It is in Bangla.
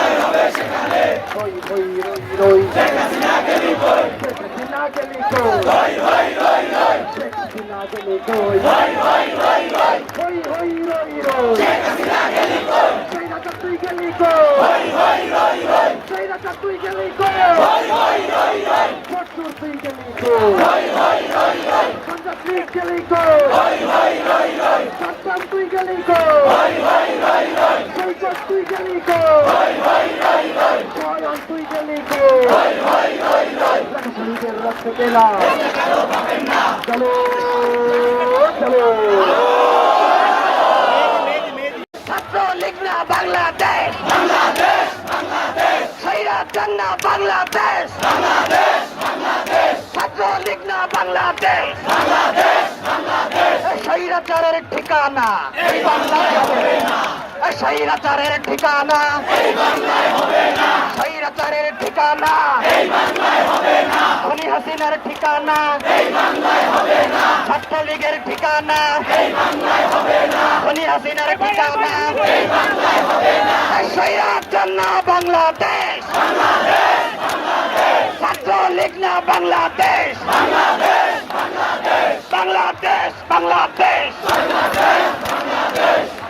হই হই রই রই শেখ হাসিনা গেলি কই শেখ হাসিনা গেলি কই হই হই রই রই শেখ হাসিনা গেলি কই হই হই রই রই হই হই রই রই শেখ হাসিনা গেলি কই সেই রাজা তুই গেলি কই হই হই রই রই সেই রাজা তুই গেলি কই হই হই রই রই ফটুর তুই গেলি কই হই হই রই রই সঞ্জয় তুই গেলি কই হই হই রই রই সাদ্দাম তুই গেলি কই হই হই রই রই সৈকত তুই গেলি কই হই হই রই রই স্বয়ং তুই গেলি কই হই হই রই রই শহীদের রক্ত পেলাম চলো চলো ছাত্রলীগ না বাংলাদেশ বাংলাদেশ বাংলাদেশ স্বৈরাচার না বাংলাদেশ বাংলাদেশ বাংলাদেশ ছাত্রলীগ না বাংলাদেশ বাংলাদেশ বাংলাদেশ স্বৈরাচারের ঠিকানা এই বাংলায় হবে না স্বৈরাচারের ঠিকানা এই বাংলায় হবে না স্বৈরাচারের ঠিকানা এই বাংলায় হবে না খুনি হাসিনার ঠিকানা এই বাংলায় হবে না ছাত্রলীগের ঠিকানা এই বাংলায় হবে না খুনি হাসিনার ঠিকানা এই বাংলায় হবে না স্বৈরাচার না বাংলাদেশ বাংলাদেশ বাংলাদেশ ছাত্রলীগ না বাংলাদেশ বাংলাদেশ বাংলাদেশ বাংলাদেশ বাংলাদেশ বাংলাদেশ বাংলাদেশ